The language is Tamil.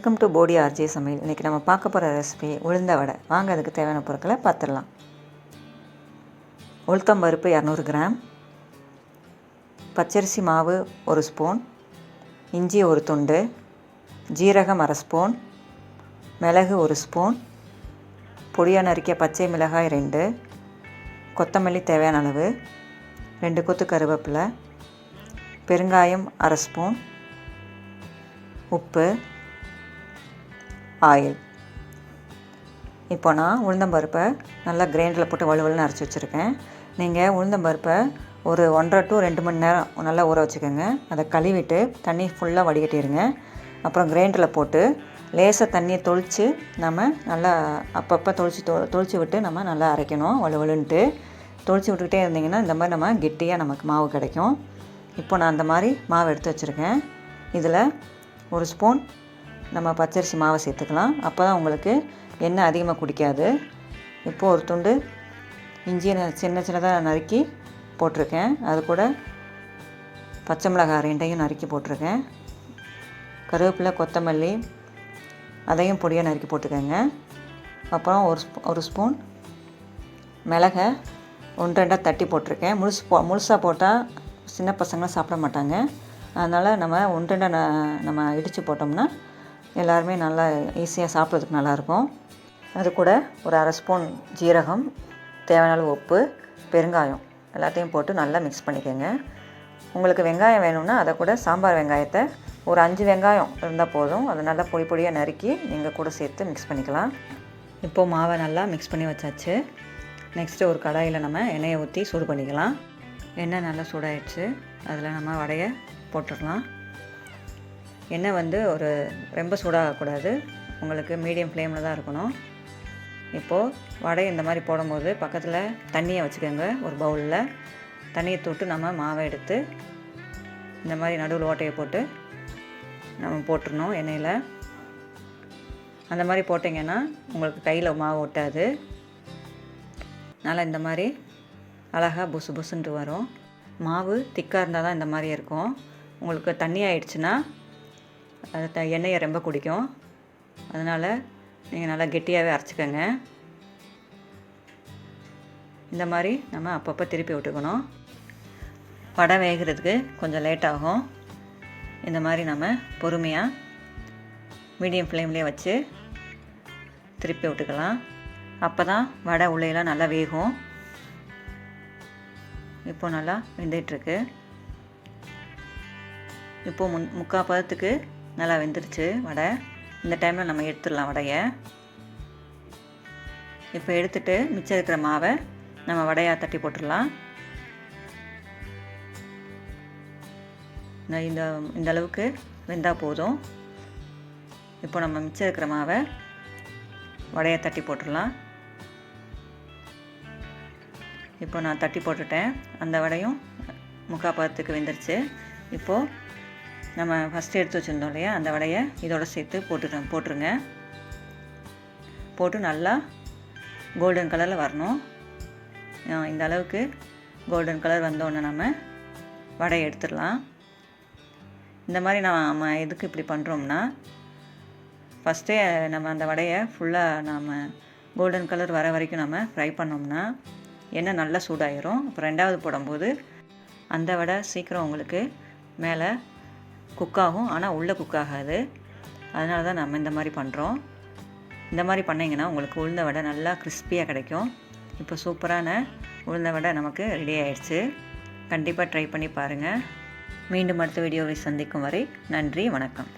வெல்கம் டு போடி ஆர்ஜே சமையல். இன்றைக்கி நம்ம பார்க்க போகிற ரெசிபி உளுந்த வடை. வாங்க அதுக்கு தேவையான பொருட்களை பார்த்துடலாம். உளுத்தம்பருப்பு 200 கிராம், பச்சரிசி மாவு 1 ஸ்பூன், இஞ்சி 1 துண்டு, ஜீரகம் 1/2 ஸ்பூன், மிளகு 1 ஸ்பூன், பொடியாக நறுக்கிய பச்சை மிளகாய் 2, கொத்தமல்லி தேவையான அளவு, 2 கொத்து கருவேப்பிலை, பெருங்காயம் 1/2 ஸ்பூன், உப்பு, ஆயில். இப்போ நான் உளுந்தம்பருப்பை நல்லா கிரைண்டரில் போட்டு வலுவலுன்னு அரைச்சி வச்சுருக்கேன். நீங்கள் உளுந்தம்பருப்பை ஒரு 1.5 to 2 மணி நேரம் நல்லா ஊற வச்சுக்கோங்க. அதை கழுவிட்டு தண்ணி ஃபுல்லாக வடிகட்டிடுங்க. அப்புறம் கிரைண்டரில் போட்டு லேசாக தண்ணியை தொளித்து நம்ம நல்லா அப்பப்போ தொளிச்சு விட்டு நம்ம நல்லா அரைக்கணும். வலுவலுன்ட்டு தொளிச்சு விட்டுக்கிட்டே இருந்திங்கன்னா இந்த மாதிரி நம்ம கெட்டியாக நமக்கு மாவு கிடைக்கும். இப்போ நான் அந்த மாதிரி மாவு எடுத்து வச்சுருக்கேன். இதில் 1 ஸ்பூன் நம்ம பச்சரிசி மாவை சேர்த்துக்கலாம். அப்போ தான் உங்களுக்கு எண்ணெய் அதிகமாக குடிக்காது. இப்போது ஒரு துண்டு இஞ்சியை சின்ன சின்னதாக நறுக்கி போட்டிருக்கேன். அது கூட பச்சை மிளகாய் 2 நறுக்கி போட்டிருக்கேன். கருவேப்பிலை, கொத்தமல்லி அதையும் பொடியாக நறுக்கி போட்டுக்கோங்க. அப்புறம் ஒரு ஸ்பூன் மிளகை 1-2 தட்டி போட்டிருக்கேன். முழுசாக போட்டால் சின்ன பசங்களாம் சாப்பிட மாட்டாங்க. அதனால் நம்ம 1-2 நம்ம இடித்து போட்டோம்னா எல்லாருமே நல்லா ஈஸியாக சாப்பிட்றதுக்கு நல்லாயிருக்கும். அது கூட ஒரு 1/2 ஸ்பூன் ஜீரகம், தேவையான அளவு உப்பு, பெருங்காயம் எல்லாத்தையும் போட்டு நல்லா மிக்ஸ் பண்ணிக்கோங்க. உங்களுக்கு வெங்காயம் வேணும்னா அதை கூட சாம்பார் வெங்காயத்தை ஒரு 5 வெங்காயம் இருந்தால் போதும். அதை நல்லா பொடியாக நறுக்கி நீங்கள் கூட சேர்த்து மிக்ஸ் பண்ணிக்கலாம். இப்போது மாவை நல்லா மிக்ஸ் பண்ணி வச்சாச்சு. நெக்ஸ்ட்டு ஒரு கடாயில் நம்ம எண்ணெயை ஊற்றி சூடு பண்ணிக்கலாம். எண்ணெய் நல்லா சூடாயிடுச்சு. அதில் நம்ம வடையை போட்டுடலாம். எண்ணெய் ஒரு ரொம்ப சூடாகக்கூடாது, உங்களுக்கு மீடியம் ஃப்ளேமில் தான் இருக்கணும். இப்போது வடை இந்த மாதிரி போடும்போது பக்கத்தில் தண்ணியை வச்சுக்கோங்க. ஒரு பவுலில் தண்ணியை தொட்டு நம்ம மாவை எடுத்து இந்த மாதிரி நடுவில் ஓட்டையை போட்டு நம்ம போட்டுடணும் எண்ணெயில். அந்த மாதிரி போட்டிங்கன்னா உங்களுக்கு கையில் மாவு ஒட்டாது. நல்லா இந்த மாதிரி அழகாக புசு புசுன்ட்டு வரும். மாவு திக்காக இருந்தால் தான் இந்த மாதிரி இருக்கும். உங்களுக்கு தண்ணி ஆயிடுச்சுன்னா அது எண்ணெயை ரொம்ப குடிக்கும். அதனால் நீங்கள் நல்லா கெட்டியாகவே அரைச்சிக்கோங்க. இந்த மாதிரி நம்ம அப்பப்போ திருப்பி விட்டுக்கணும். வடை வேகிறதுக்கு கொஞ்சம் லேட் ஆகும். இந்த மாதிரி நம்ம பொறுமையாக மீடியம் ஃப்ளேம்லேயே வச்சு திருப்பி விட்டுக்கலாம். அப்போ தான் வடை உள்ளேலாம் நல்லா வேகும். இப்போது நல்லா வெந்துட்டுருக்கு. இப்போது முக்கால் பதத்துக்கு நல்லா வெந்துருச்சு வடை. இந்த டைமில் நம்ம எடுத்துடலாம் வடையை. இப்போ எடுத்துகிட்டு மிச்சம் இருக்கிற மாவை நம்ம வடையாக தட்டி போட்டுடலாம். இந்த அளவுக்கு வெந்தால் போதும். இப்போ நம்ம மிச்சம் இருக்கிற மாவை வடையை தட்டி போட்டுடலாம். இப்போ நான் தட்டி போட்டுட்டேன். அந்த வடையும் முக்கால் பதத்துக்கு வெந்துருச்சு. இப்போது நம்ம ஃபஸ்ட்டு எடுத்து வச்சுருந்தோம் இல்லையா, அந்த வடையை இதோட சேர்த்து போட்டுருங்க. போட்டு நல்லா கோல்டன் கலரில் வரணும். இந்த அளவுக்கு கோல்டன் கலர் வந்தோடனே நம்ம வடையை எடுத்துடலாம். இந்த மாதிரி நம்ம எதுக்கு இப்படி பண்ணுறோம்னா, ஃபஸ்ட்டே நம்ம அந்த வடையை ஃபுல்லாக நம்ம கோல்டன் கலர் வர வரைக்கும் நம்ம ஃப்ரை பண்ணோம்னா எண்ணெய் நல்லா சூடாயிரும். அப்புறம் 2வது போடும்போது அந்த வடை சீக்கிரம் உங்களுக்கு மேலே குக்காகும், ஆனால் உள்ளே குக் ஆகாது. அதனால தான் நம்ம இந்த மாதிரி பண்ணுறோம். இந்த மாதிரி பண்ணிங்கன்னா உங்களுக்கு உளுந்த வடை நல்லா கிறிஸ்பியாக கிடைக்கும். இப்போ சூப்பரான உளுந்த வடை நமக்கு ரெடி ஆயிடுச்சு. கண்டிப்பாக ட்ரை பண்ணி பாருங்கள். மீண்டும் அடுத்த வீடியோவை சந்திக்கும் வரை நன்றி, வணக்கம்.